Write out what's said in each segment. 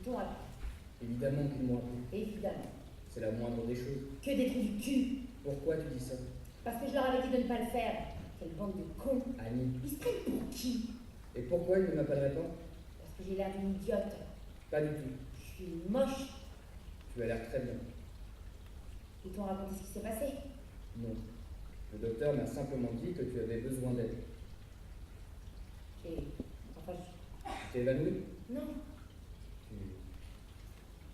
t'ont appelé. Évidemment qu'ils m'ont appelé. Évidemment. C'est la moindre des choses. Que des trous du cul. Pourquoi tu dis ça? Parce que je leur avais dit de ne pas le faire. Quelle bande de cons. Annie. Ils se prennent pour qui? Et pourquoi ils ne m'appelleraient pas? Parce que j'ai l'air d'une idiote. Pas du tout. Je suis moche. Tu as l'air très bien. Ils t'ont raconté ce qui s'est passé? Non. Le docteur m'a simplement dit que tu avais besoin d'aide. Et. Enfin, Tu t'es évanoui? non,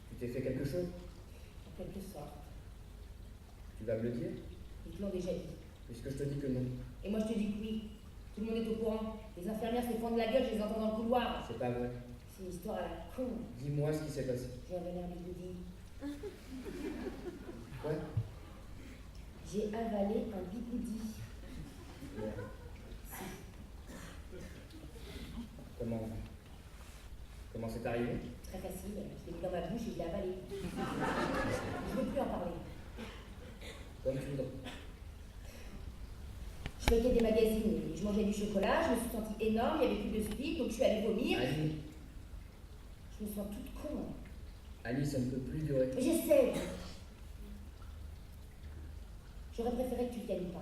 Tu t'es fait quelque chose? en quelque sorte. Tu vas me le dire? Ils te l'ont déjà dit. Puisque je te dis que non. Et moi je te dis que oui. Tout le monde est au courant. Les infirmières se fendent la gueule, je les entends dans le couloir. C'est pas vrai. C'est une histoire à la con. Dis-moi ce qui s'est passé. J'avais l'air bigoudi. Quoi? J'ai avalé un bigoudi. Merde. Comment c'est arrivé? Très facile. Je l'ai mis dans ma bouche et je l'ai avalé. Je ne veux plus en parler. Comme tu voudras. Je feuilletais des magazines et je mangeais du chocolat. Je me suis sentie énorme, il n'y avait plus de speed, donc je suis allée vomir. Annie. Je me sens toute con. Annie, ça ne peut plus durer. Mais je sais. J'aurais préféré que tu ne viennes pas.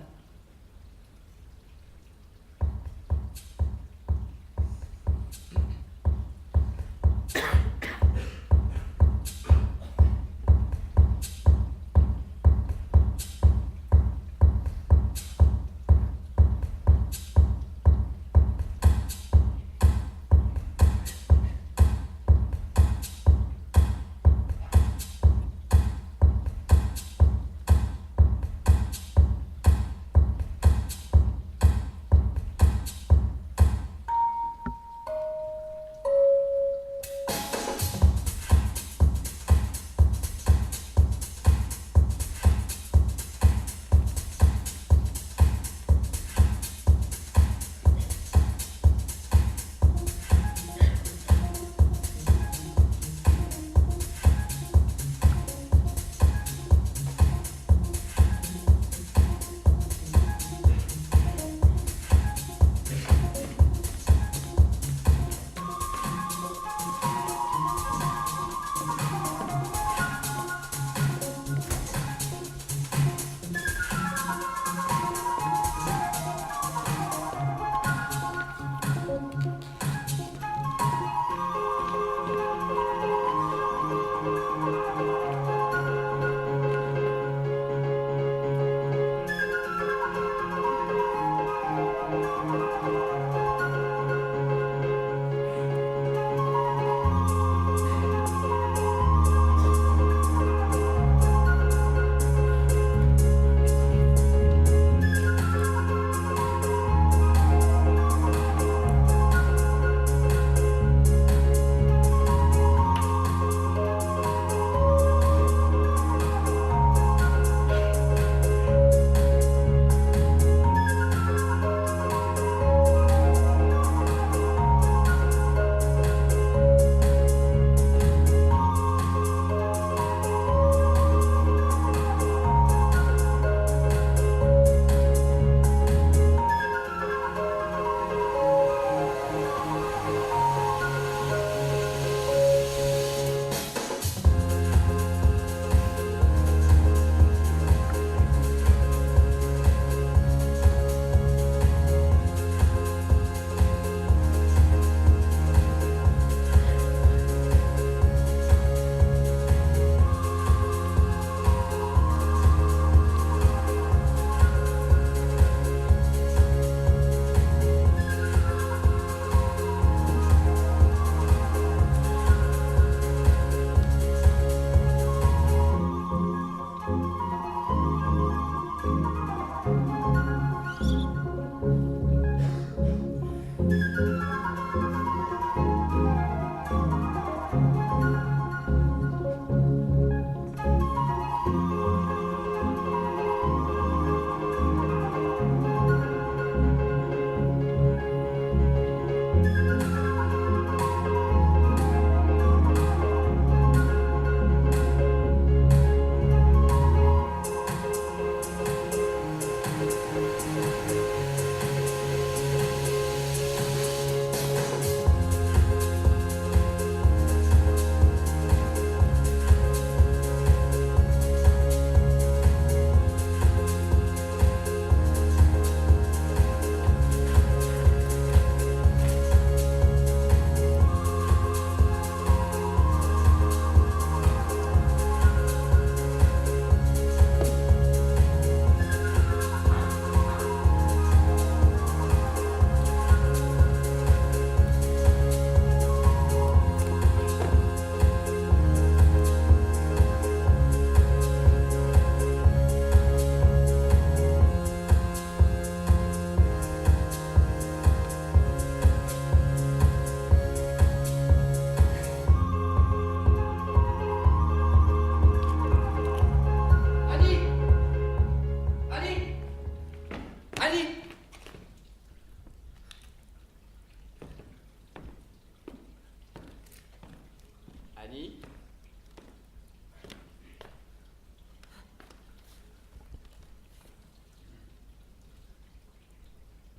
Annie?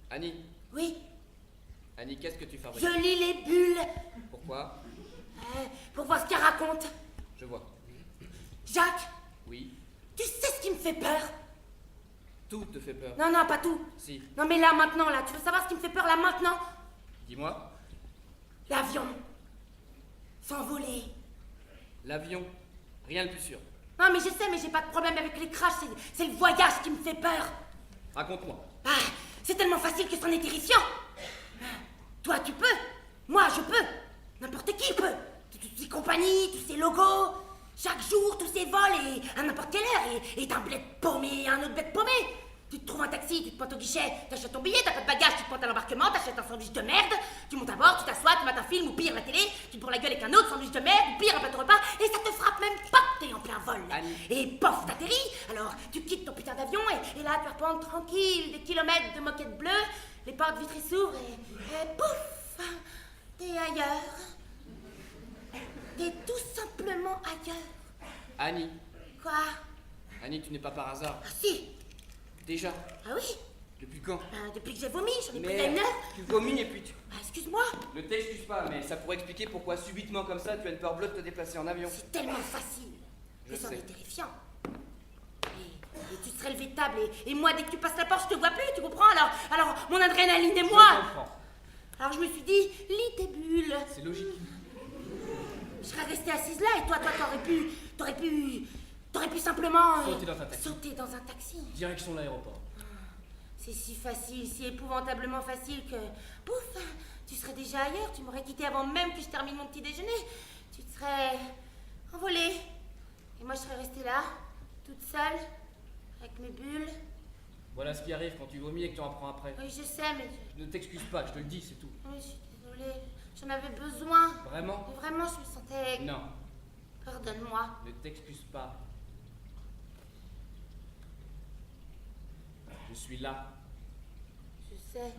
Annie? Oui, Annie, qu'est-ce que tu fabriques? je lis les bulles Pourquoi? pour voir ce qu'elles racontent. Je vois. Jacques, Oui. tu sais ce qui me fait peur? Tout te fait peur. Non, non, pas tout. Si. Non, mais là, maintenant, là, tu veux savoir ce qui me fait peur, là, maintenant? Dis-moi. L'avion. S'envoler. L'avion. Rien de plus sûr. Non, mais je sais, mais j'ai pas de problème avec les crashs, c'est le voyage qui me fait peur. Raconte-moi. Ah, c'est tellement facile que c'en est terrifiant. Toi, tu peux. Moi, je peux. N'importe qui peut. Toutes ces compagnies, tous ces logos. Chaque jour, tous ces vols et à n'importe quelle heure. Et un bled paumé et un autre bled paumé. Tu te trouves un taxi, tu te pointes au guichet, t'achètes ton billet, t'as pas de bagages, tu te pointes à l'embarquement, t'achètes un sandwich de merde, tu montes à bord, tu t'assois, tu mates un film ou pire la télé, tu te bourres la gueule avec un autre sandwich de merde ou pire un plateau repas et ça te frappe même pas, t'es en plein vol. Annie. Et pof, t'atterris, alors tu quittes ton putain d'avion et là tu reprends tranquille des kilomètres de moquette bleue, les portes vitrées s'ouvrent et pouf, t'es ailleurs. T'es tout simplement ailleurs. Annie. Quoi? Annie, tu n'es pas par hasard. Ah si. Déjà. Ah oui. Depuis quand? Depuis que j'ai vomi, j'en ai pris Mais une heure. tu vomis et puis tu... Ah, excuse-moi. Ne t'excuse pas, mais ça pourrait expliquer pourquoi subitement comme ça tu as une peur bleue de te déplacer en avion. C'est tellement facile. Je Et c'en sais. est terrifiant. Et tu serais levé de table et moi, dès que tu passes la porte, je te vois plus, tu comprends? Alors, mon adrénaline et moi. Je comprends. Alors je me suis dit, lis tes bulles. C'est logique. Je serais restée assise là et toi, t'aurais pu simplement... Sauter dans un taxi. Sauter dans un taxi. Direction l'aéroport. C'est si facile, si épouvantablement facile que... Pouf, tu serais déjà ailleurs, tu m'aurais quitté avant même que je termine mon petit déjeuner. Tu te serais envolée. Et moi, je serais restée là, toute seule, avec mes bulles. Voilà ce qui arrive quand tu vomis et que tu en prends après. Oui, je sais, mais... Ne t'excuse pas, je te le dis, c'est tout. Oui, je suis désolée. J'en avais besoin. Vraiment? Mais vraiment, je me sentais... Non, Pardonne-moi. ne t'excuse pas. Je suis là. Je sais.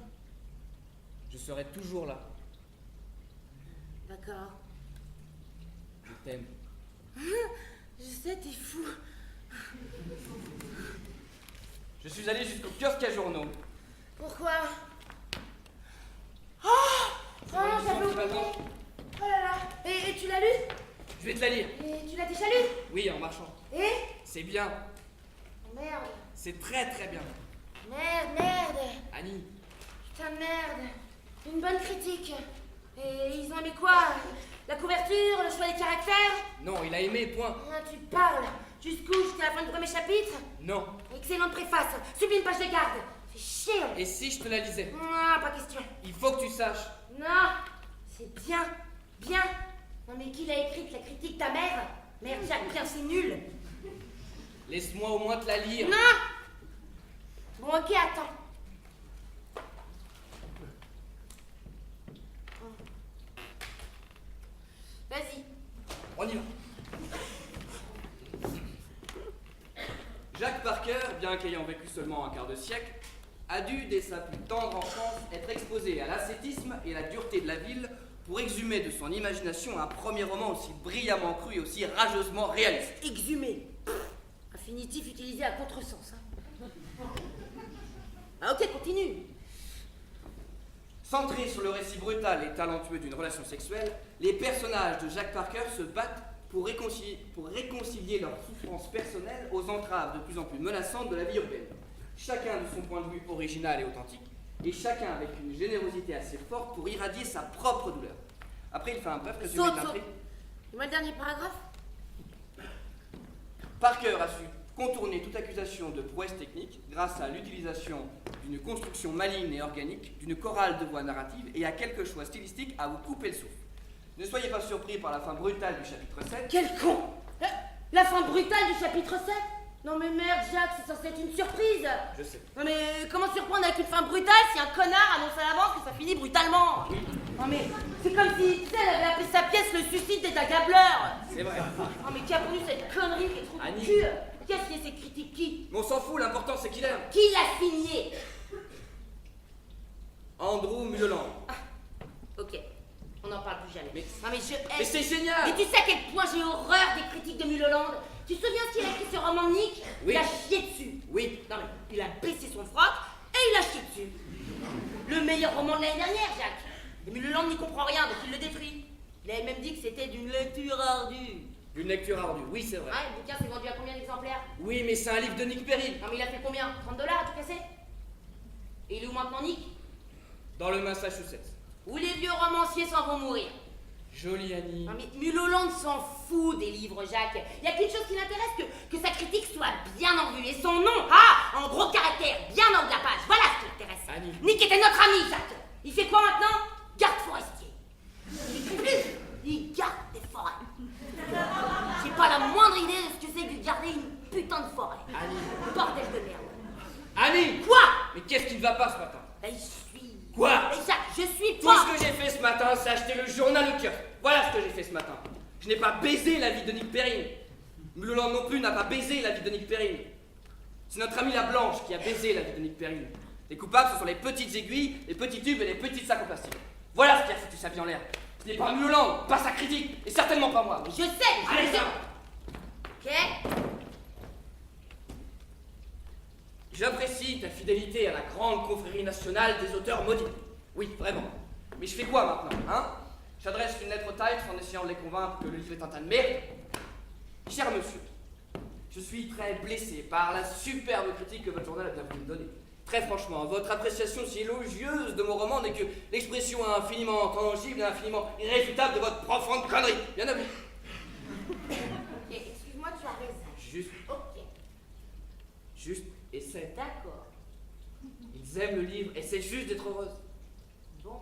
Je serai toujours là. D'accord. Je t'aime. Je sais, t'es fou. Je suis allé jusqu'au kiosque à journaux. Pourquoi? Oh non, j'avais oublié. Oh là là. Et tu l'as lu? Je vais te la lire. Et tu l'as déjà lu? Oui, en marchant. Et? C'est bien. Oh, merde. C'est très très bien. Merde. Annie, Putain de merde. Une bonne critique. Et ils ont aimé quoi? La couverture, le choix des caractères? non, il a aimé, point. Ah, tu parles. Jusqu'où? Jusqu'à la fin du premier chapitre? Non. Excellente préface. Sublime page de garde. Fais chier. Et si je te la lisais? Non, pas question. Il faut que tu saches. Non, c'est bien, bien. Non mais qui l'a écrite, la critique, ta mère? Merde, Jacques, bien, c'est nul. Laisse-moi au moins te la lire. Non. Bon, ok, attends. Vas-y. On y va. Jacques Parker, bien qu'ayant vécu seulement un quart de siècle, a dû, dès sa plus tendre enfance, être exposé à l'ascétisme et la dureté de la ville pour exhumer de son imagination un premier roman aussi brillamment cru et aussi rageusement réaliste. Exhumé. Infinitif utilisé à contresens. Hein. Ah ok, continue. Centré sur le récit brutal et talentueux d'une relation sexuelle, les personnages de Jacques Parker se battent pour réconcilier leurs souffrances personnelles aux entraves de plus en plus menaçantes de la vie urbaine. Chacun de son point de vue original et authentique, et chacun avec une générosité assez forte pour irradier sa propre douleur. Après, il fait un bref résumé de l'intrigue. Dis-moi le dernier paragraphe. Parker a su contourner toute accusation de prouesse technique grâce à l'utilisation d'une construction maligne et organique, d'une chorale de voix narrative et à quelques choix stylistiques à vous couper le souffle. Ne soyez pas surpris par la fin brutale du chapitre 7. Quel con. La fin brutale du chapitre 7. Non mais merde, Jacques, c'est censé être une surprise. Je sais. Non mais comment surprendre avec une fin brutale si un connard annonce à l'avance que ça finit brutalement? Oui. Non mais c'est comme si, tu sais, elle avait appelé sa pièce le suicide des agableurs. C'est vrai. Non mais qui a produit cette connerie qui est trop Annie. du cul? Qui a signé cette critique? Qui? Mais on s'en fout, l'important c'est qu'il aime. Qui l'a signé? Andrew Mulholland. Ok, on n'en parle plus jamais. Mais- non mais je hais. Mais c'est génial! génial. Et tu sais à quel point j'ai horreur des critiques de Mulholland. Tu te souviens s'il a écrit ce roman de Nick? Oui. Il a chié dessus. Oui. Non mais, il a baissé son froc et il a chié dessus. Le meilleur roman de l'année dernière, Jacques. Et Mulholland n'y comprend rien, donc il le détruit. Il avait même dit que c'était d'une lecture ardue. Une lecture ardue, oui, c'est vrai. Ah, le bouquin s'est vendu à combien d'exemplaires? Oui, mais c'est un livre de Nick Perry. Non mais il a fait combien? 30 $ à tout casser? Et il est où maintenant, Nick? Dans le Massachusetts. Où les vieux romanciers s'en vont mourir. Jolie Annie. Non mais Mulholland s'en fout des livres, Jacques. Il n'y a qu'une chose qui l'intéresse, que sa critique soit bien en vue. Et son nom, en gros caractère, bien en haut de la page. Voilà ce qui l'intéresse. Annie. Nick était notre ami, Jacques. Il fait quoi maintenant? Garde forestier. Il écrit plus. Il garde des forêts. J'ai pas la moindre idée de ce que c'est que de garder une putain de forêt. Annie. Bordel de merde. Annie. Quoi? Mais qu'est-ce qui ne va pas ce matin? Ben, je suis... Quoi? Mais Jacques, je suis Tout toi. ce que j'ai fait ce matin, c'est acheter le journal au kiosque. Voilà ce que j'ai fait ce matin. Je n'ai pas baisé la vie de Nick Perrine. Mulholland non plus n'a pas baisé la vie de Nick Perrine. C'est notre amie la Blanche qui a baisé la vie de Nick Perrine. Les coupables, ce sont les petites aiguilles, les petits tubes et les petites sacs en plastique. Voilà ce qui a foutu sa vie en l'air. Ce n'est pas Mulholland, pas sa critique, et certainement pas moi. Je sais, Allez, je sais. viens. Ok? J'apprécie ta fidélité à la grande confrérie nationale des auteurs maudits. Oui, vraiment. Mais je fais quoi maintenant, hein? J'adresse une lettre aux Times en essayant de les convaincre que le livre est un tas de merde. Cher monsieur, je suis très blessé par la superbe critique que votre journal a bien voulu me donner. Très franchement, votre appréciation si élogieuse de mon roman n'est que l'expression infiniment tangible et infiniment irréfutable de votre profonde connerie. Bien à vous. Excuse-moi, tu as raison. Juste, Ok, juste, essaie. d'accord. Ils aiment le livre, essaie juste d'être heureuse. Bon.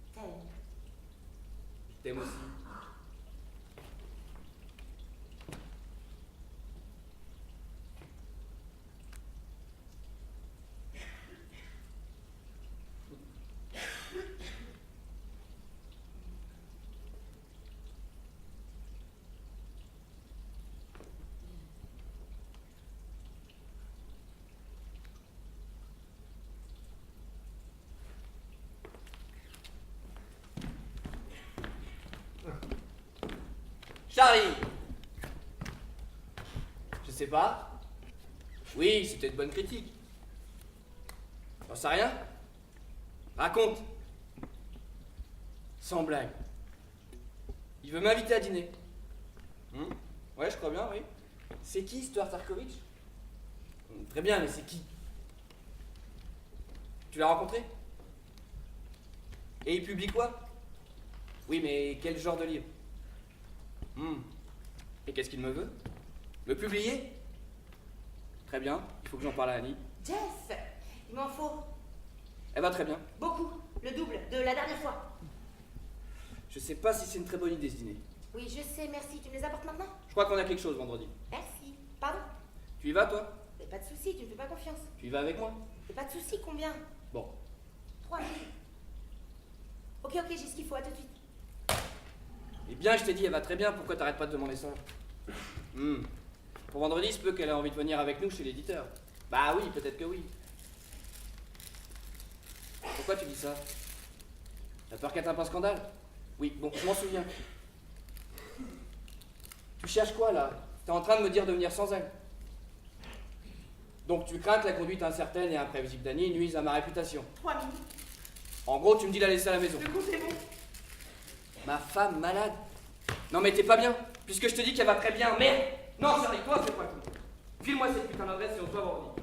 Je t'aime. Je t'aime aussi. J'arrive. Je sais pas. Oui, c'était de bonnes critiques. J'en sais rien. Raconte. Sans blague. Il veut m'inviter à dîner. Ouais, je crois bien, oui. C'est qui, Stuart Tarkovitch? Très bien, mais c'est qui? Tu l'as rencontré? Et il publie quoi? Oui, mais quel genre de livre? Et qu'est-ce qu'il me veut? Me publier? Très bien, il faut que j'en parle à Annie. Jeff, il m'en faut Elle va très bien. beaucoup, le double de la dernière fois. Je sais pas si c'est une très bonne idée ce dîner. Oui, je sais, merci. Tu me les apportes maintenant? Je crois qu'on a quelque chose vendredi. Merci. Pardon? Tu y vas, toi? Mais pas de soucis, tu me fais pas confiance. Tu y vas avec moi? Mais pas de soucis, combien? Bon. 3 000. Ok, j'ai ce qu'il faut, à tout de suite. Eh bien, je t'ai dit, elle va très bien, pourquoi t'arrêtes pas de demander ça? Pour vendredi, il se peut qu'elle ait envie de venir avec nous chez l'éditeur. Bah oui, peut-être que oui. Pourquoi tu dis ça? T'as peur qu'elle tape un scandale? Oui, bon, je m'en souviens. Tu cherches quoi, là? T'es en train de me dire de venir sans elle. Donc tu crains que la conduite incertaine et imprévisible d'Annie nuise à ma réputation. 3 000. En gros, tu me dis de la laisser à la maison. Le compte est bon. Ma femme malade? Non mais t'es pas bien, puisque je te dis qu'elle va très bien, merde! Non, chérie, toi, fais pas le coup. File-moi cette putain d'adresse et on se voit vendredi.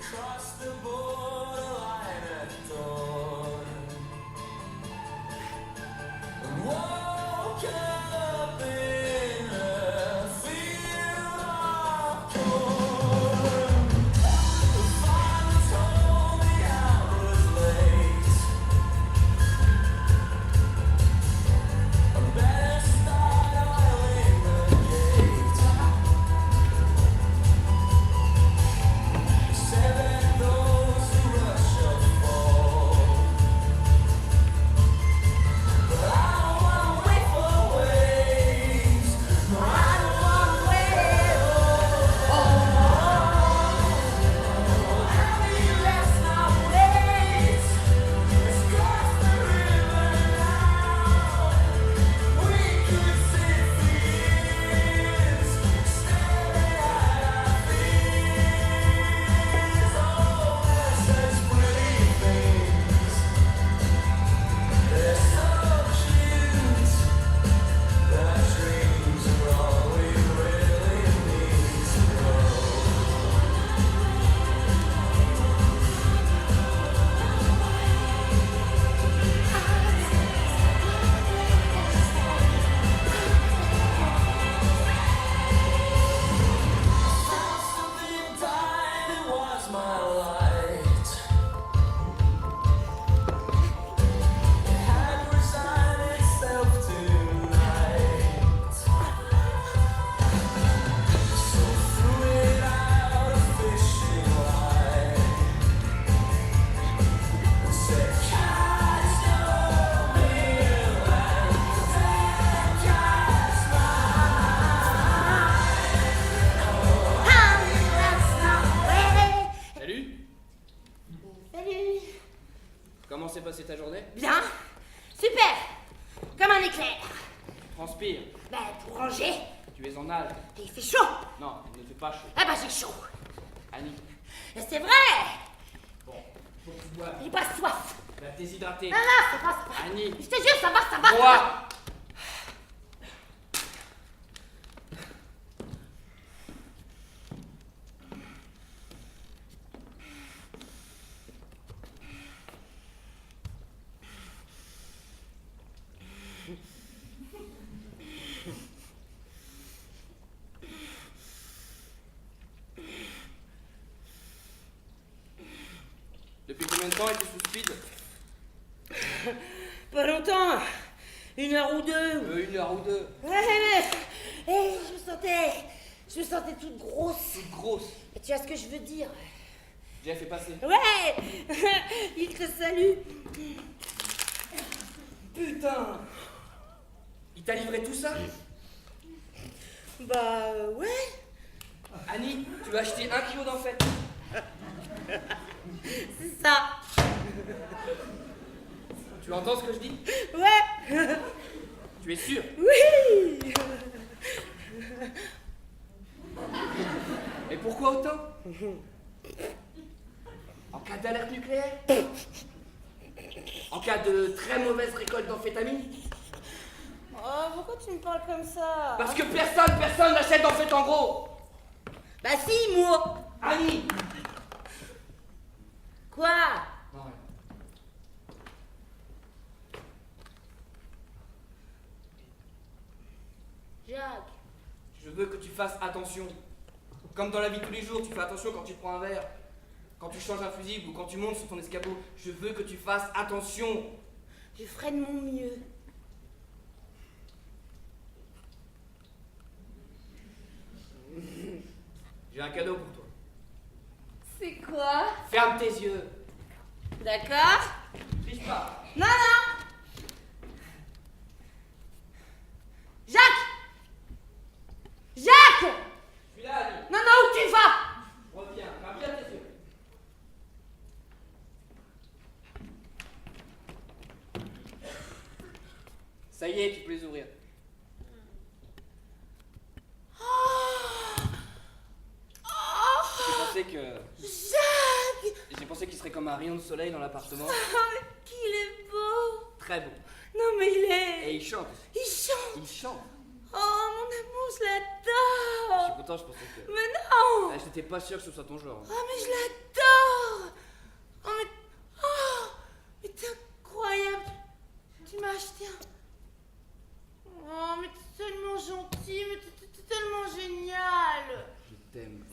Cross the borderline at dawn and woke up in a field of corn. s'est passée ta journée? Bien. Super. Comme un éclair. Transpire. Ben, pour ranger. Tu es en nage. Et il fait chaud. Non, il ne fait pas chaud. Ah bah j'ai chaud. Annie, C'est vrai. bon, faut que tu boives. J'ai pas soif. Tu vas te déshydrater. Non, non, ça va, ça va. Annie, Je te jure, ça va, ça va. bois. Depuis combien de temps es-tu sous speed? Pas longtemps. 1 heure ou 2. 1 heure ou 2. Ouais, mais je me sentais toute grosse. Toute grosse. Et tu vois ce que je veux dire? Jeff est passé. Ouais. Il te salue. Putain. Il t'a livré tout ça? Bah ouais. Annie, tu as acheté 1 kilo d'en fait. C'est ça. Tu entends ce que je dis? Ouais. Tu es sûr? Oui. Et pourquoi autant? En cas d'alerte nucléaire? En cas de très mauvaise récolte d'amphétamine? Oh, pourquoi tu me parles comme ça? Parce que personne n'achète d'amphétamine en gros! Bah si, moi. Annie! Quoi? Non, rien. Jacques. Je veux que tu fasses attention. Comme dans la vie de tous les jours, tu fais attention quand tu prends un verre, quand tu changes un fusible ou quand tu montes sur ton escabeau. Je veux que tu fasses attention. Je ferai de mon mieux. J'ai un cadeau pour toi. C'est quoi? Ferme tes yeux. D'accord? Triche pas. Non, non. Jacques! Jacques! Je suis là, Annie. Non, non, où tu vas? Reviens, ferme bien tes yeux. Ça y est, tu peux les ouvrir. J'ai pensé que... Jacques! J'ai pensé qu'il serait comme un rayon de soleil dans l'appartement. Oh, qu'il est beau! Très beau. Non, mais il est... Et il chante. Il chante! Il chante. Oh, mon amour, je Je suis l'adore! content, je pensais que... Mais non! Ah, je n'étais pas sûr que ce soit ton genre. Oh, mais je l'adore! Oh, mais... Oh! Mais t'es incroyable! Tu m'as acheté un... Oh, mais t'es tellement gentil, mais t'es tellement génial! Je t'aime.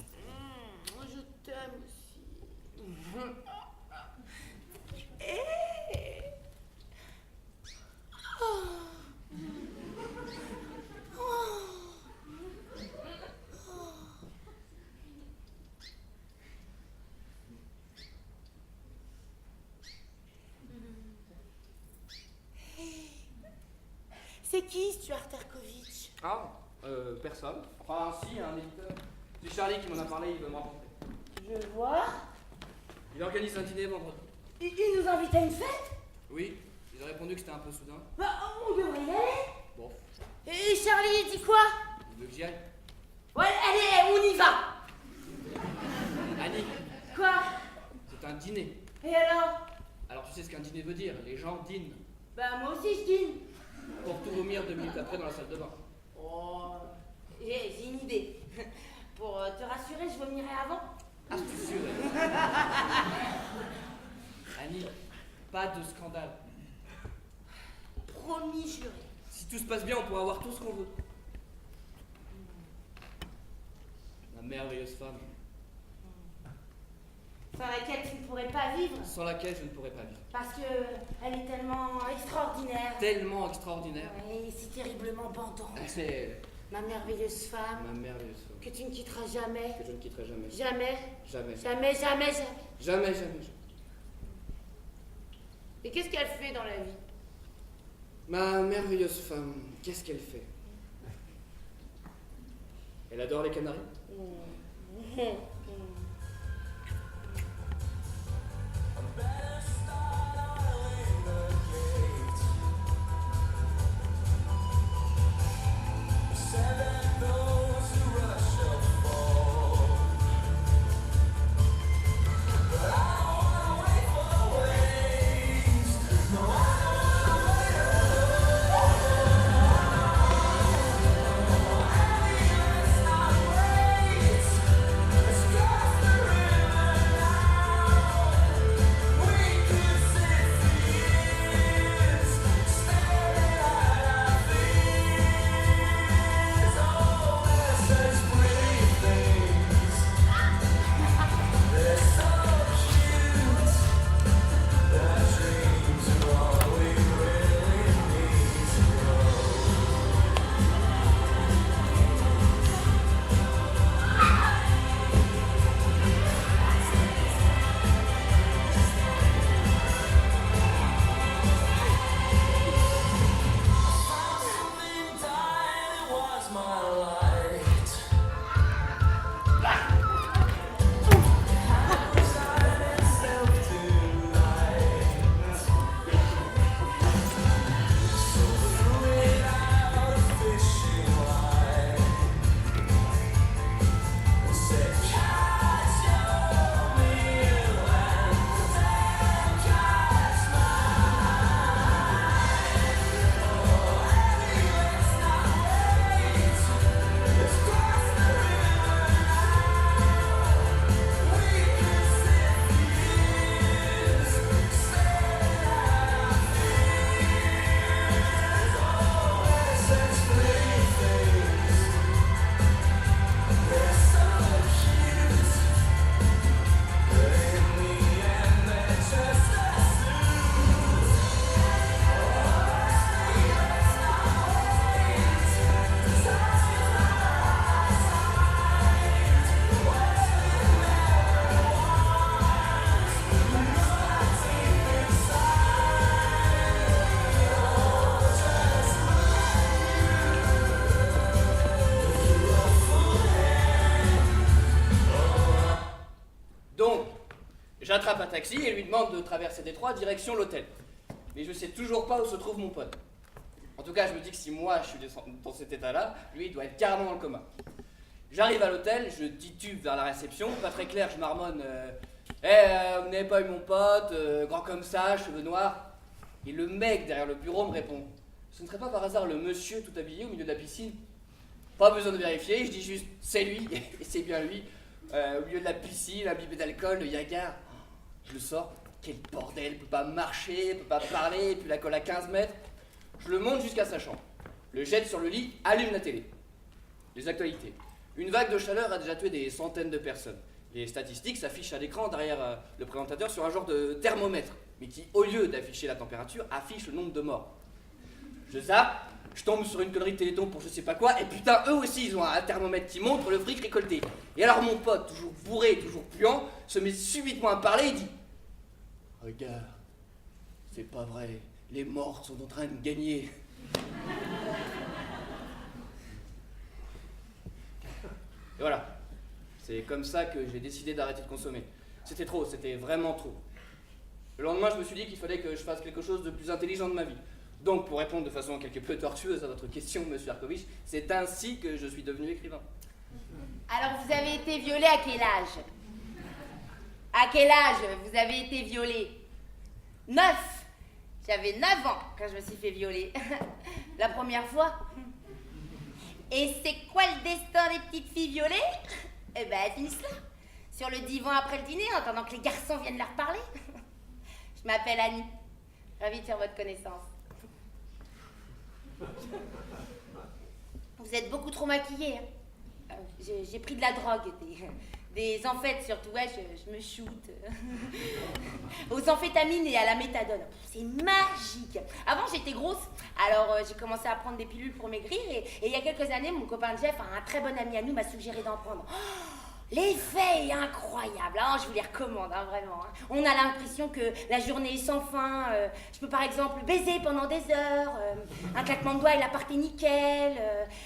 Je t'aime aussi. Eh. Oh. Oh. C'est qui Stuart Terkovitch? Ah, personne. Enfin, si, un éditeur. C'est Charlie qui m'en a parlé, il veut me rencontrer. Je vois. Il organise un dîner vendredi. Il nous invite à une fête? Oui, ils ont répondu que c'était un peu soudain. Bah, on devrait y aller. Bon, Et Charlie, il dit quoi? il veut que j'y aille. Ouais, allez, on y va. Annie, Quoi? c'est un dîner. Et alors? Alors tu sais ce qu'un dîner veut dire, les gens dînent. Bah, moi aussi, je dîne. Pour tout vomir 2 minutes après dans la salle de bain. Oh, j'ai une idée. Pour te rassurer, je vomirai avant. Ah, je suis sûr. Annie, pas de scandale. Promis, juré. Si tout se passe bien, on pourra avoir tout ce qu'on veut. Ma merveilleuse femme, Sans laquelle tu ne pourrais pas vivre. sans laquelle je ne pourrais pas vivre. Parce que elle est tellement extraordinaire. Tellement extraordinaire. Et si terriblement bandante. C'est Ma merveilleuse femme. ma merveilleuse femme. Que tu ne quitteras jamais. Que je ne quitterai jamais. Jamais. Jamais. Jamais, jamais, jamais. Jamais, jamais, jamais. Et qu'est-ce qu'elle fait dans la vie? Ma merveilleuse femme, qu'est-ce qu'elle fait? Elle adore les canaris? Better start early J'attrape un taxi et lui demande de traverser Détroit direction l'hôtel. Mais je sais toujours pas où se trouve mon pote. En tout cas, je me dis que si moi je suis dans cet état-là, lui il doit être carrément dans le coma. J'arrive à l'hôtel, je titube vers la réception, pas très clair, je marmonne vous n'avez pas eu mon pote, grand comme ça, cheveux noirs. Et le mec derrière le bureau me répond ce ne serait pas par hasard le monsieur tout habillé au milieu de la piscine? Pas besoin de vérifier, je dis juste c'est lui, et c'est bien lui. Au milieu de la piscine, imbibé d'alcool, le yagar. Je le sors, quel bordel, peut pas marcher, peut pas parler, puis la colle à 15 mètres. Je le monte jusqu'à sa chambre, le jette sur le lit, allume la télé. Les actualités. Une vague de chaleur a déjà tué des centaines de personnes. Les statistiques s'affichent à l'écran derrière le présentateur sur un genre de thermomètre, mais qui, au lieu d'afficher la température, affiche le nombre de morts. Je zappe, je tombe sur une connerie de Téléthon pour je sais pas quoi, et putain, eux aussi ils ont un thermomètre qui montre le fric récolté. Et alors mon pote, toujours bourré, toujours puant, se met subitement à parler et dit regarde, c'est pas vrai, les morts sont en train de gagner. Et voilà, c'est comme ça que j'ai décidé d'arrêter de consommer. C'était trop, c'était vraiment trop. Le lendemain, je me suis dit qu'il fallait que je fasse quelque chose de plus intelligent de ma vie. Donc, pour répondre de façon quelque peu tortueuse à votre question, monsieur Arkovitch, c'est ainsi que je suis devenu écrivain. Alors, vous avez été violé à quel âge? À quel âge vous avez été violé? 9. J'avais 9 ans quand je me suis fait violer. La première fois. Et c'est quoi le destin des petites filles violées? Eh ben, elles finissent là, sur le divan après le dîner, en attendant que les garçons viennent leur parler. Je m'appelle Annie. Ravie de faire votre connaissance. Vous êtes beaucoup trop maquillée. Hein. J'ai pris de la drogue, des amphètes surtout. Ouais, je me shoot. Aux amphétamines et à la méthadone. C'est magique. Avant, j'étais grosse. Alors, j'ai commencé à prendre des pilules pour maigrir. Et il y a quelques années, mon copain Jeff, un très bon ami à nous, m'a suggéré d'en prendre. L'effet est incroyable, hein, je vous les recommande, hein, vraiment. Hein. On a l'impression que la journée est sans fin. Je peux par exemple baiser pendant des heures. Un claquement de doigts et la part est nickel.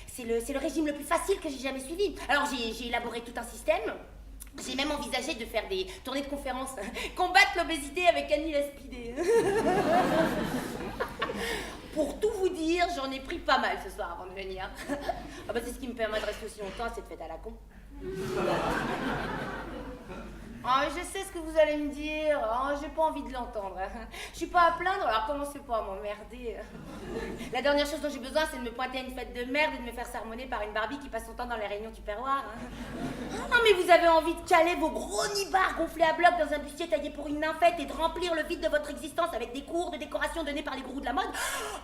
C'est le régime le plus facile que j'ai jamais suivi. Alors j'ai élaboré tout un système. J'ai même envisagé de faire des tournées de conférences. Combattre l'obésité avec Annie Laspidé. Pour tout vous dire, j'en ai pris pas mal ce soir avant de venir. Ah bah c'est ce qui me permet de rester aussi longtemps à cette fête à la con. Ah, je sais ce que vous allez me dire. Oh, j'ai pas envie de l'entendre. Je suis pas à plaindre, alors commencez pas à m'emmerder. La dernière chose dont j'ai besoin, c'est de me pointer à une fête de merde et de me faire sermonner par une Barbie qui passe son temps dans les réunions du perroir. Non, mais vous avez envie de caler vos gros nibards gonflés à bloc dans un bustier taillé pour une nymphette et de remplir le vide de votre existence avec des cours de décoration donnés par les gourous de la mode.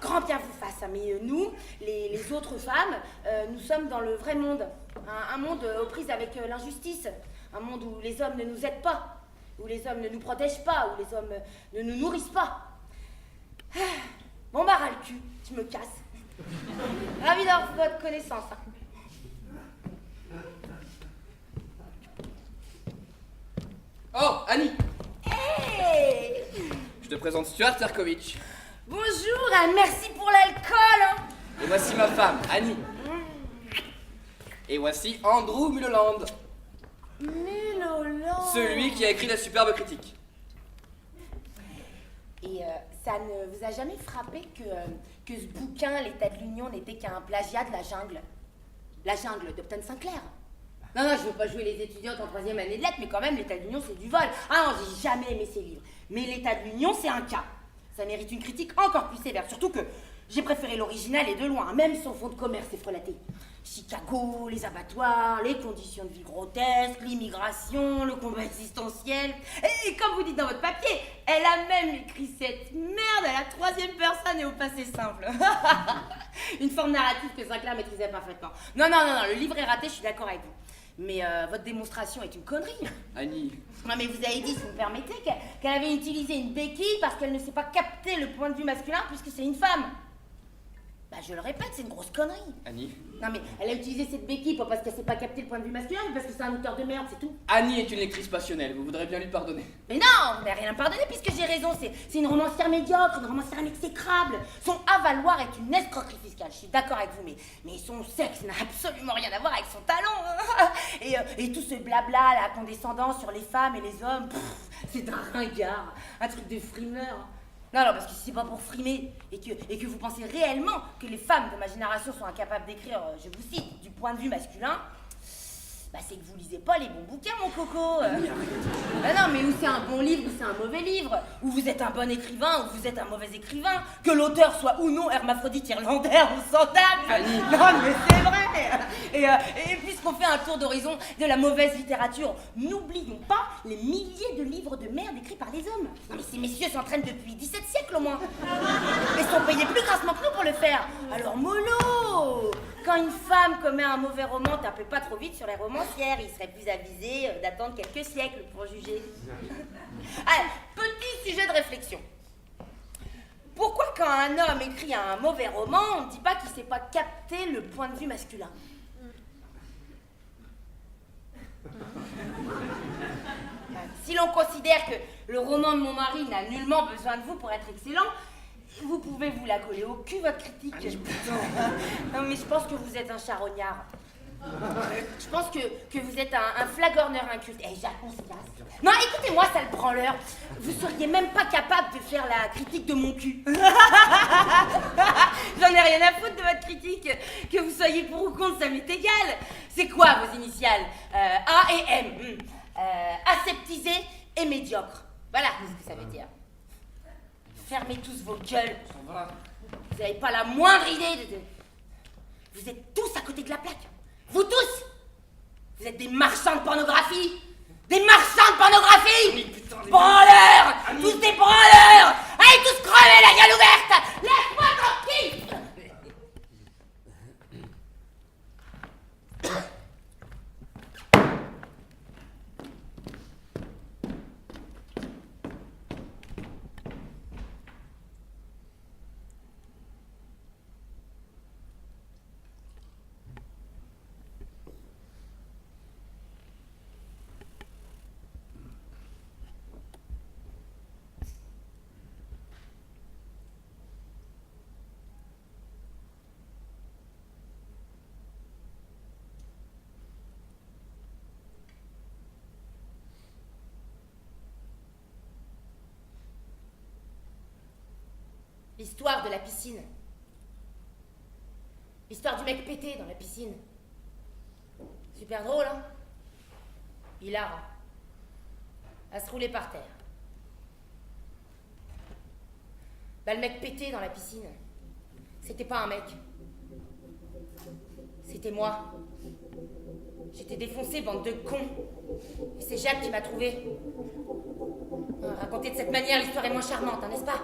Grand bien vous fasse. Mais nous, les autres femmes, nous sommes dans le vrai monde. Un monde aux prises avec l'injustice. Un monde où les hommes ne nous aident pas, où les hommes ne nous protègent pas, où les hommes ne nous nourrissent pas. Bon bah ras le cul, je me casse. Ravi d'avoir votre connaissance. Oh, Annie! Hey! Je te présente Stuart Arkovitch. Bonjour, merci pour l'alcool. Hein. Et voici ma femme, Annie. Et voici Andrew Mulholland. Mulholland. Celui qui a écrit la superbe critique. Et ça ne vous a jamais frappé que ce bouquin, l'État de l'Union, n'était qu'un plagiat de La Jungle? La Jungle d'Upton Sinclair. Non, je veux pas jouer les étudiantes en 3e année de lettres, mais quand même, l'État de l'Union, c'est du vol. Ah non, j'ai jamais aimé ces livres. Mais l'État de l'Union, c'est un cas. Ça mérite une critique encore plus sévère. Surtout que j'ai préféré l'original et de loin, même son fond de commerce est frelaté. Chicago, les abattoirs, les conditions de vie grotesques, l'immigration, le combat existentiel. Et comme vous dites dans votre papier, elle a même écrit cette merde à la 3e personne et au passé simple. Une forme narrative que Sinclair maîtrisait parfaitement. Non, le livre est raté, je suis d'accord avec vous. Mais votre démonstration est une connerie. Annie. Non mais vous avez dit, si vous me permettez, qu'elle avait utilisé une béquille parce qu'elle ne sait pas capter le point de vue masculin puisque c'est une femme. Bah je le répète, c'est une grosse connerie. Annie. Non mais elle a utilisé cette béquille pas parce qu'elle sait pas capter le point de vue masculin, mais parce que c'est un auteur de merde, c'est tout. Annie est une lectrice passionnelle, vous voudrez bien lui pardonner. Mais non, vous n'avez rien à me pardonner puisque j'ai raison, c'est une romancière médiocre, une romancière exécrable. Son avaloir est une escroquerie fiscale, je suis d'accord avec vous, mais son sexe n'a absolument rien à voir avec son talent. Et tout ce blabla, la condescendance sur les femmes et les hommes, c'est un ringard, un truc de frimeur. Non, parce que si c'est pas pour frimer et que vous pensez réellement que les femmes de ma génération sont incapables d'écrire, je vous cite, du point de vue masculin, bah c'est que vous lisez pas les bons bouquins, mon coco. Bah non, mais ou c'est un bon livre ou c'est un mauvais livre. Ou vous êtes un bon écrivain ou vous êtes un mauvais écrivain. Que l'auteur soit ou non hermaphrodite irlandais, on s'en tape. Non, mais c'est vrai. Et puisqu'on fait un tour d'horizon de la mauvaise littérature, n'oublions pas les milliers de livres de merde écrits par les hommes. Non, mais ces messieurs s'entraînent depuis 17 siècles au moins. Et sont payés plus grassement que nous pour le faire. Alors mollo, quand une femme commet un mauvais roman, tapez pas trop vite sur les romancières, il serait plus avisé d'attendre quelques siècles pour juger. Allez, petit sujet de réflexion. Pourquoi quand un homme écrit un mauvais roman, on ne dit pas qu'il ne sait pas capter le point de vue masculin? Si l'on considère que le roman de mon mari n'a nullement besoin de vous pour être excellent, vous pouvez vous la coller au cul, votre critique. Non, mais je pense que vous êtes un charognard. Je pense que vous êtes un flagorneur inculte. Eh, Jacques, on se casse. Non, écoutez-moi, sale branleur. Vous seriez même pas capable de faire la critique de mon cul. J'en ai rien à foutre de votre critique. Que vous soyez pour ou contre, ça m'est égal. C'est quoi vos initiales? A et M. Aseptisé et médiocre. Voilà ce que ça veut dire. Fermez tous vos gueules. Vous n'avez pas la moindre idée de... Vous êtes tous à côté de la plaque. Vous tous. Vous êtes des marchands de pornographie. Des marchands de pornographie. Branleurs. Tous des branleurs. Allez tous crever la gueule ouverte. Laisse-moi tranquille. L'histoire de la piscine. L'histoire du mec pété dans la piscine. Super drôle, hein? Hilarant. À se rouler par terre. Bah, le mec pété dans la piscine, c'était pas un mec. C'était moi. J'étais défoncé, bande de cons. Et c'est Jacques qui m'a trouvé. Raconter de cette manière, l'histoire est moins charmante, hein, n'est-ce pas?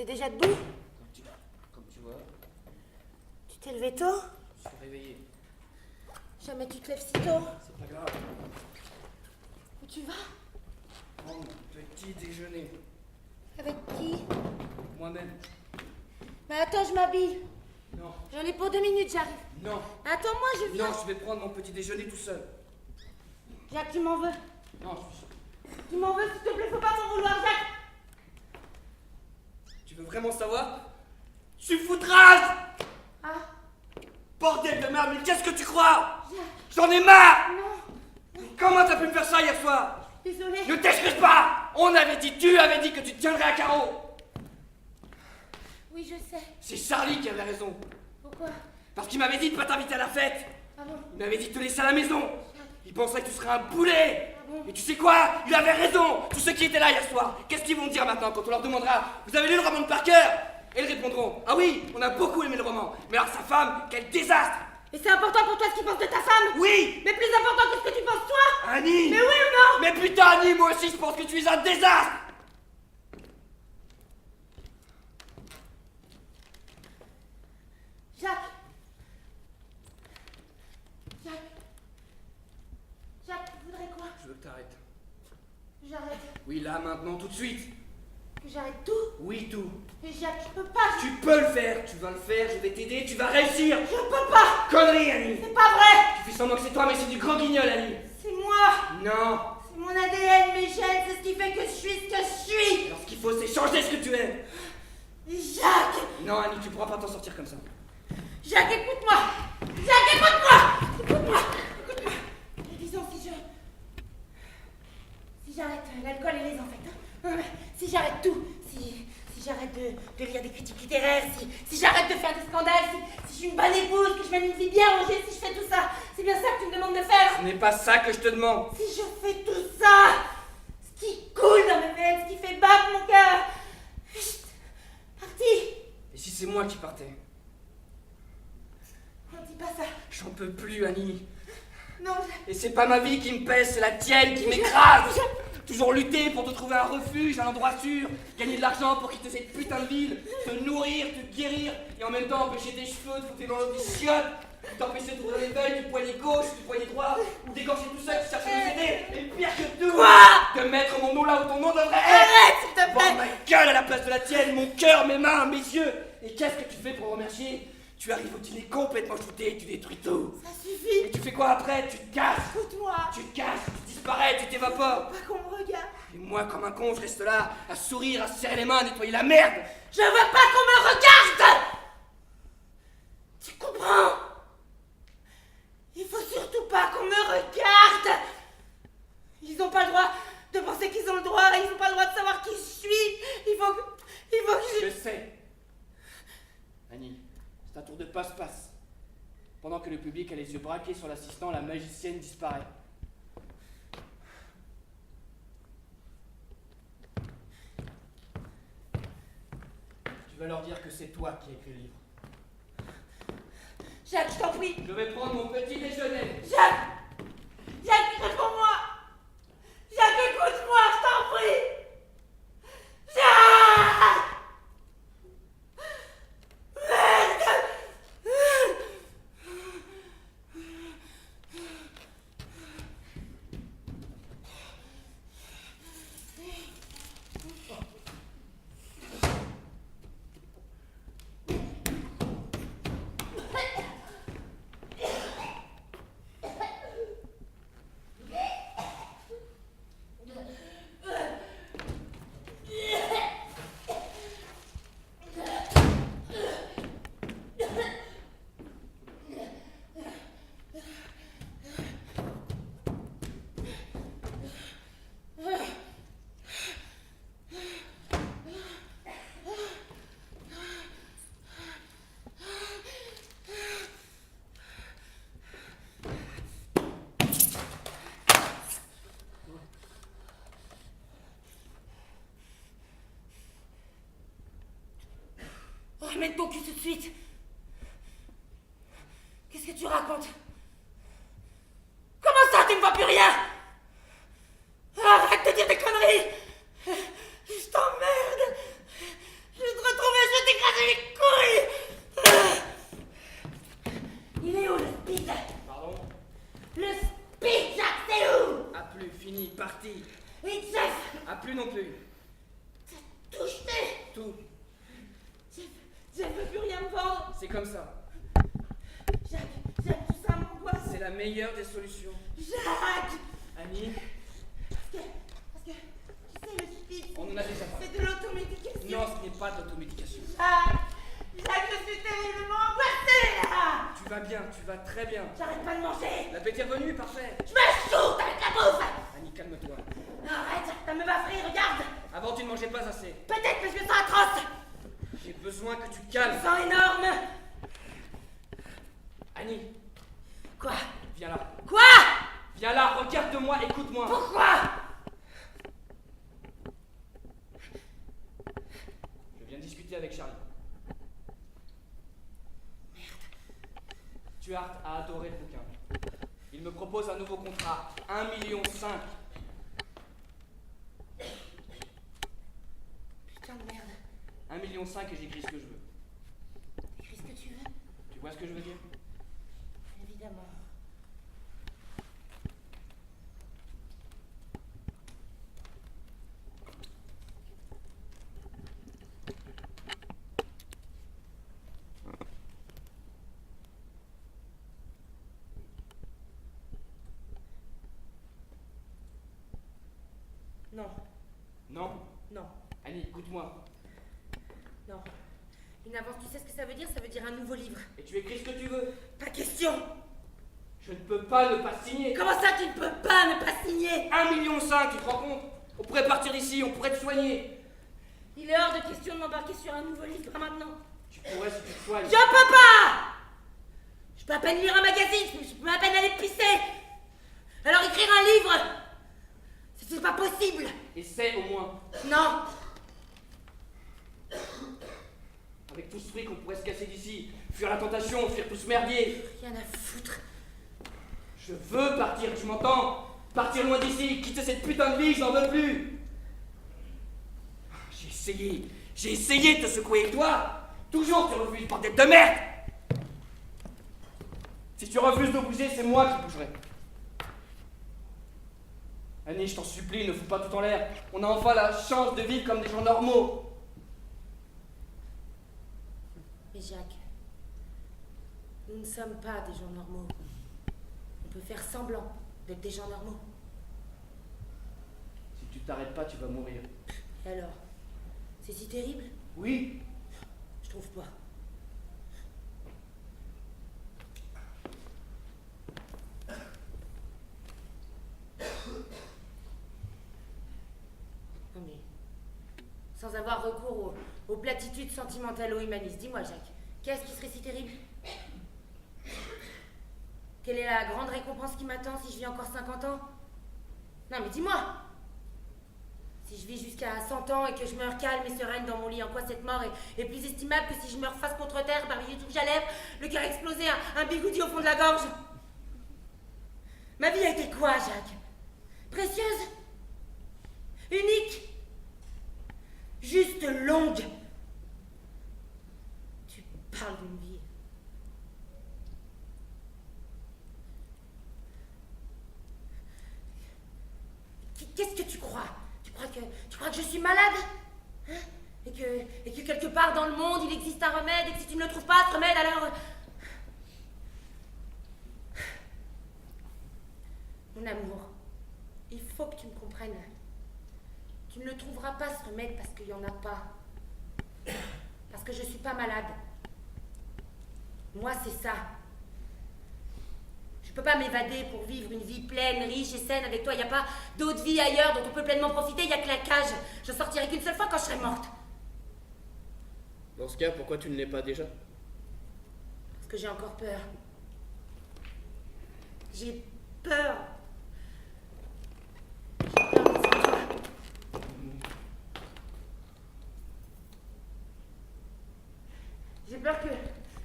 T'es déjà debout? Comme tu vois, Tu t'es levé tôt? je suis réveillé. Jamais tu te lèves si tôt. C'est pas grave. Où tu vas? Prends mon petit déjeuner. Avec qui? Moi-même. Bah attends, je m'habille. Non, J'en ai pour 2 minutes, j'arrive. non, Attends-moi, je viens. non, je vais prendre mon petit déjeuner tout seul. Jacques, tu m'en veux. Non, Tu m'en veux, s'il te plaît, faut pas m'en vouloir, Jacques. tu veux vraiment savoir? Je suis foutrasse! Ah, Bordel de merde, mais qu'est-ce que tu crois? Jacques, J'en ai marre! non, Comment t'as pu me faire ça hier soir? désolé. Ne t'excuse pas! On avait dit, tu avais dit que tu te tiendrais à carreau! Oui, je sais. C'est Charlie qui avait raison. Pourquoi? Parce qu'il m'avait dit de pas t'inviter à la fête. Ah bon? Il m'avait dit de te laisser à la maison. Il pensait que tu serais un boulet. Ah bon? Et tu sais quoi? Il avait raison. Tous ceux qui étaient là hier soir, qu'est-ce qu'ils vont dire maintenant quand on leur demandera: vous avez lu le roman de Parker? Et ils répondront: ah oui, on a beaucoup aimé le roman. Mais alors sa femme, quel désastre! Et c'est important pour toi ce qu'ils pensent de ta femme? Oui! Mais plus important que ce que tu penses toi? Annie! Mais oui ou non? Mais putain, Annie, moi aussi je pense que tu es un désastre! Jacques. Jacques. Jacques, tu voudrais quoi? Je veux que t'arrêtes. Que j'arrête. Oui, là, maintenant, tout de suite. Que j'arrête tout? Oui, tout. Mais Jacques, je peux pas. Tu peux le faire, tu vas le faire, je vais t'aider, tu vas réussir. Je peux pas. Connerie, Annie. C'est pas vrai. Tu fais semblant que c'est toi, mais c'est du gros guignol, Annie. C'est moi. Non. C'est mon ADN, mes gènes, c'est ce qui fait que je suis ce que je suis. Alors ce qu'il faut, c'est changer ce que tu es. Jacques. Non, Annie, tu pourras pas t'en sortir comme ça. Jacques, écoute-moi. Jacques, écoute-moi. Écoute-moi. Écoute-moi. Et disons si j'arrête l'alcool et les enfants, hein, si j'arrête tout, si j'arrête de lire des critiques littéraires, si j'arrête de faire des scandales, si je suis une bonne épouse, que je mène une vie bien rangée, si je fais tout ça, c'est bien ça que tu me demandes de faire. Ce n'est pas ça que je te demande. Si je fais tout ça, ce qui coule dans mes veines, ce qui fait battre mon cœur, chut, parti. Et si c'est moi qui partais? On dit pas ça. J'en peux plus, Annie. Non, Et c'est pas ma vie qui me pèse, c'est la tienne qui m'écrase. Toujours lutter pour te trouver un refuge, un endroit sûr, gagner de l'argent pour quitter cette putain de ville, te nourrir, te guérir, et en même temps empêcher tes cheveux de foutre dans l'eau des chiottes, t'empêcher de trouver les veilles du poignet gauche, du poignet droit, ou d'égorger tout seul qui cherche à nous aider, et pire que tout, Quoi? de mettre mon nom là où ton nom devrait être. Arrête, s'il te Bon, plaît. ma gueule à la place de la tienne, mon cœur, mes mains, mes yeux. Et qu'est-ce que tu fais pour remercier? Tu arrives au dîner complètement shooté, tu détruis tout. Ça suffit. Et tu fais quoi après? Tu te casses. Écoute-moi. Tu te casses, tu disparais, tu t'évapores. Pas qu'on me regarde. Et moi, comme un con, je reste là, à sourire, à se serrer les mains, à nettoyer la merde. Je veux pas qu'on me regarde. Tu comprends? Il faut surtout pas qu'on me regarde. Ils ont pas le droit de penser qu'ils ont le droit. Ils ont pas le droit de savoir qui je suis. Il faut que Je sais. Annie, c'est un tour de passe-passe. Pendant que le public a les yeux braqués sur l'assistant, la magicienne disparaît. Tu vas leur dire que c'est toi qui as écrit le livre. Jacques, je t'en prie. Je vais prendre mon petit déjeuner. Jacques. Jacques, réponds-moi. Jacques, écoute-moi, je t'en prie. Jacques. Merde. Remets ton cul tout de suite. Qu'est-ce que tu racontes? Comment ça, tu ne vois plus rien? Arrête de dire des conneries. Je t'emmerde. Je te retrouve plus non plus. Tout jeté. Tout. Je ne veux plus rien me vendre. C'est comme ça. Jacques, tout ça m'angoisse. C'est la meilleure des solutions. Jacques. Annie, Parce que, tu sais, le suicide, on en a déjà parlé. c'est de l'automédication. Non, ce n'est pas de l'automédication. Jacques, je suis terriblement angoissée, là. Tu vas bien, tu vas très bien. J'arrête pas de manger. L'appétit est revenu, parfait. Je me shoot avec la bouffe. Annie, calme-toi. Arrête, ça me bafferit, regarde. Avant, tu ne mangeais pas assez. Peut-être que je me sens atroce. J'ai besoin que tu te Je calmes. me sens énorme. Annie, Quoi? viens là. Quoi? Viens là, regarde-moi, écoute-moi. Pourquoi? Je viens de discuter avec Charlie. Stuart a adoré le bouquin. Il me propose un nouveau contrat. 1,5 million. Putain de merde. 1,5 million et j'écris ce que je veux. Écris ce que tu veux. Tu vois ce que je veux dire? Évidemment. Non, Non? non, Annie, écoute-moi. non. Une avance, tu sais ce que ça veut dire? Ça veut dire un nouveau livre. Et tu écris ce que tu veux. Pas question. Je ne peux pas ne pas signer. Comment ça tu ne peux pas ne pas signer? 1,5 million, tu te rends compte? On pourrait partir d'ici, on pourrait te soigner. Il est hors de question de m'embarquer sur un nouveau livre maintenant. Tu pourrais si tu te soignes. Je peux pas. Je peux à peine lire un magazine, je peux à peine aller pisser. Alors écrire un livre, c'est pas possible. Essaie au moins. Non. Avec tout ce fric, on pourrait se casser d'ici. Fuir la tentation, fuir tout ce merdier. Rien à foutre. Je veux partir, tu m'entends? Partir loin d'ici, quitter cette putain de vie, je n'en veux plus. J'ai essayé de te secouer, et toi, toujours tu refuses, bordel de merde. Si tu refuses de bouger, c'est moi qui bougerai. Annie, je t'en supplie, ne fous pas tout en l'air. On a enfin la chance de vivre comme des gens normaux. Mais Jacques, nous ne sommes pas des gens normaux. On peut faire semblant d'être des gens normaux. Si tu t'arrêtes pas, tu vas mourir. Et alors? C'est si terrible? Oui. Je trouve pas. Non mais, sans avoir recours aux platitudes sentimentalo-humanistes, dis-moi Jacques, qu'est-ce qui serait si terrible? Quelle est la grande récompense qui m'attend si je vis encore 50 ans? Non mais dis-moi! Si je vis jusqu'à 100 ans et que je meurs calme et sereine dans mon lit, en quoi cette mort est plus estimable que si je meurs face contre terre, par les rouges à lèvres, le cœur explosé, un bigoudi au fond de la gorge? Ma vie a été quoi, Jacques? Précieuse? Unique? Juste longue? Tu parles d'une vie. Qu'est-ce que tu crois? Tu crois que je suis malade? Hein? Et que quelque part dans le monde, il existe un remède, et que si tu ne le trouves pas, ce remède, alors... Mon amour, il faut que tu me comprennes. Tu ne le trouveras pas, ce remède, parce qu'il n'y en a pas. Parce que je ne suis pas malade. Moi, c'est ça. Je peux pas m'évader pour vivre une vie pleine, riche et saine avec toi. Il n'y a pas d'autre vie ailleurs dont on peut pleinement profiter. Il n'y a que la cage. Je sortirai qu'une seule fois quand je serai morte. Dans ce cas, pourquoi tu ne l'es pas déjà? Parce que j'ai encore peur. J'ai peur. J'ai peur de toi.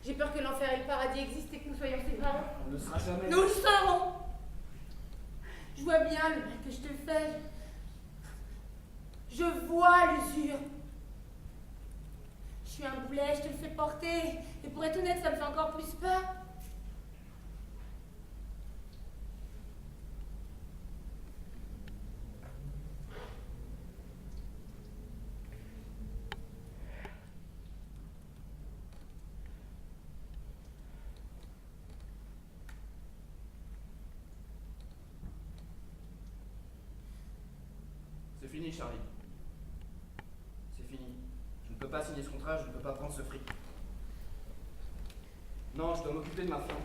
J'ai peur que l'enfer et le paradis existent et que nous soyons séparés. On ne sera jamais. Nous le serons. Je vois bien le mal que je te fais. Je vois l'usure. Je suis un boulet, je te le fais porter. Et pour être honnête, ça me fait encore plus peur. fini, Charlie. C'est fini. Je ne peux pas signer ce contrat, je ne peux pas prendre ce fric. Non, je dois m'occuper de ma femme.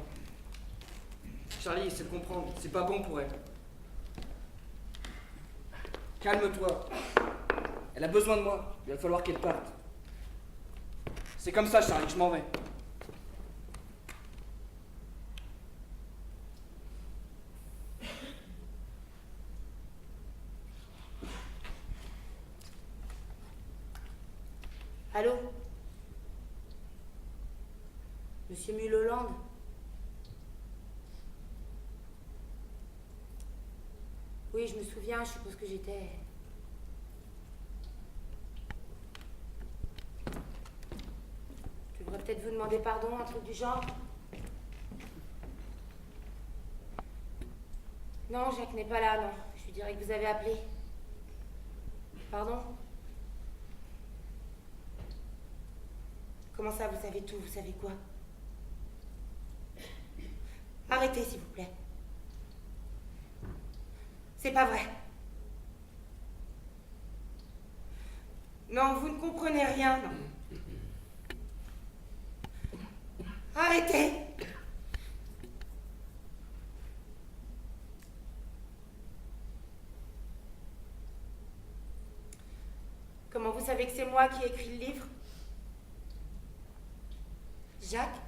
Charlie, essaie de comprendre, c'est pas bon pour elle. Calme-toi. Elle a besoin de moi, il va falloir qu'elle parte. C'est comme ça, Charlie, je m'en vais. Allô? Monsieur Mulholland? Oui, je me souviens, je suppose que j'étais... Je devrais peut-être vous demander pardon, un truc du genre. Non, Jacques n'est pas là, non. Je lui dirais que vous avez appelé. Pardon? Comment ça, vous savez tout? Vous savez quoi? Arrêtez, s'il vous plaît. C'est pas vrai. Non, vous ne comprenez rien, non. Arrêtez! Comment vous savez que c'est moi qui ai écrit le livre? Jacques?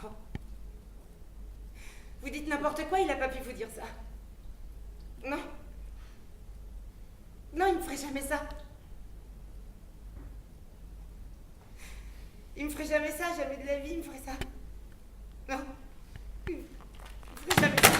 Non. Vous dites n'importe quoi, il n'a pas pu vous dire ça. Non. Non, il ne me ferait jamais ça. Il me ferait jamais ça, jamais de la vie, il me ferait ça. Non. Il me ferait jamais ça.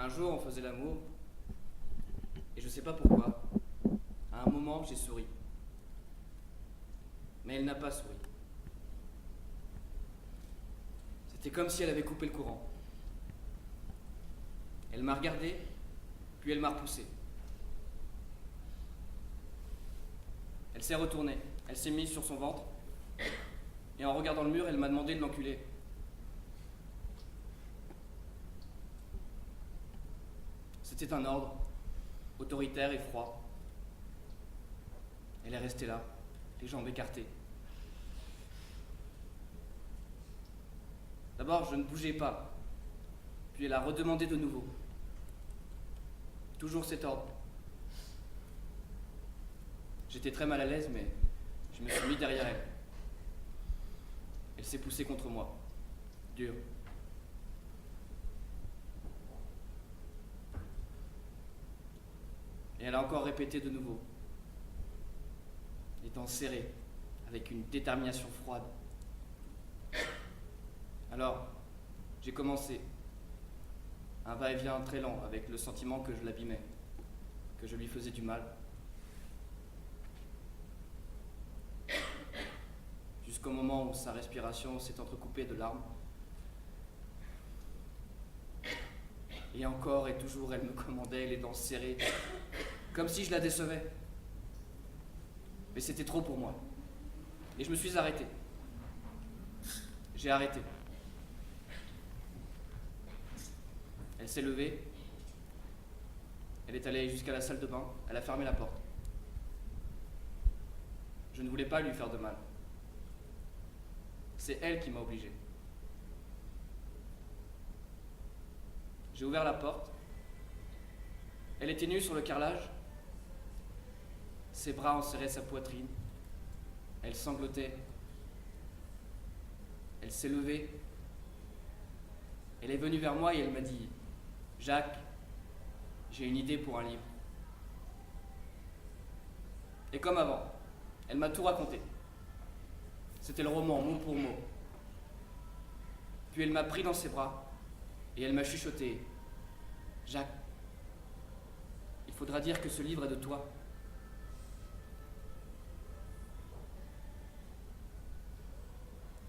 Un jour, on faisait l'amour, et je sais pas pourquoi, à un moment, j'ai souri. Mais elle n'a pas souri. C'était comme si elle avait coupé le courant. Elle m'a regardé, puis elle m'a repoussé. Elle s'est retournée, elle s'est mise sur son ventre, et en regardant le mur, elle m'a demandé de l'enculer. C'était un ordre, autoritaire et froid. Elle est restée là, les jambes écartées. D'abord, je ne bougeais pas, puis elle a redemandé de nouveau. Toujours cet ordre. J'étais très mal à l'aise, mais je me suis mis derrière elle. Elle s'est poussée contre moi, dure. Et elle a encore répété de nouveau, les dents serrées, avec une détermination froide. Alors, j'ai commencé, un va-et-vient très lent, avec le sentiment que je l'abîmais, que je lui faisais du mal. Jusqu'au moment où sa respiration s'est entrecoupée de larmes. Et encore et toujours, elle me commandait, les dents serrées, comme si je la décevais. Mais c'était trop pour moi. Et je me suis arrêté. J'ai arrêté. Elle s'est levée. Elle est allée jusqu'à la salle de bain. Elle a fermé la porte. Je ne voulais pas lui faire de mal. C'est elle qui m'a obligé. J'ai ouvert la porte. Elle était nue sur le carrelage. Ses bras enserraient sa poitrine. Elle sanglotait. Elle s'est levée. Elle est venue vers moi et elle m'a dit « Jacques, j'ai une idée pour un livre. » Et comme avant, elle m'a tout raconté. C'était le roman, mot pour mot. Puis elle m'a pris dans ses bras et elle m'a chuchoté « Jacques, il faudra dire que ce livre est de toi. »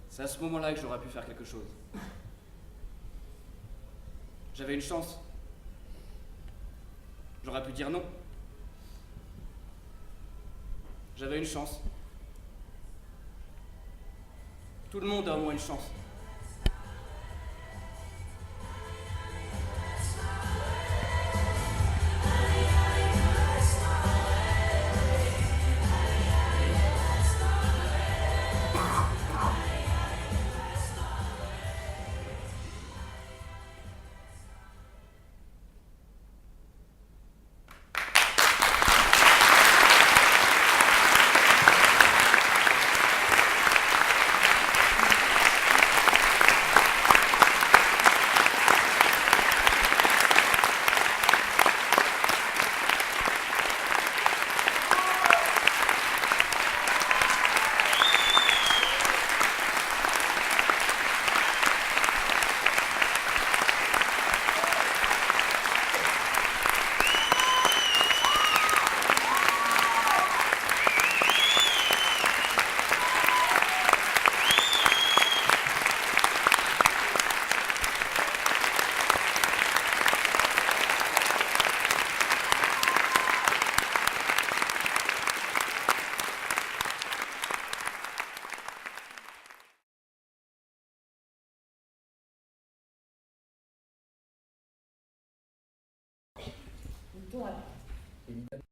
C'est à ce moment-là que j'aurais pu faire quelque chose. J'avais une chance. J'aurais pu dire non. J'avais une chance. Tout le monde a au moins une chance. Le ton,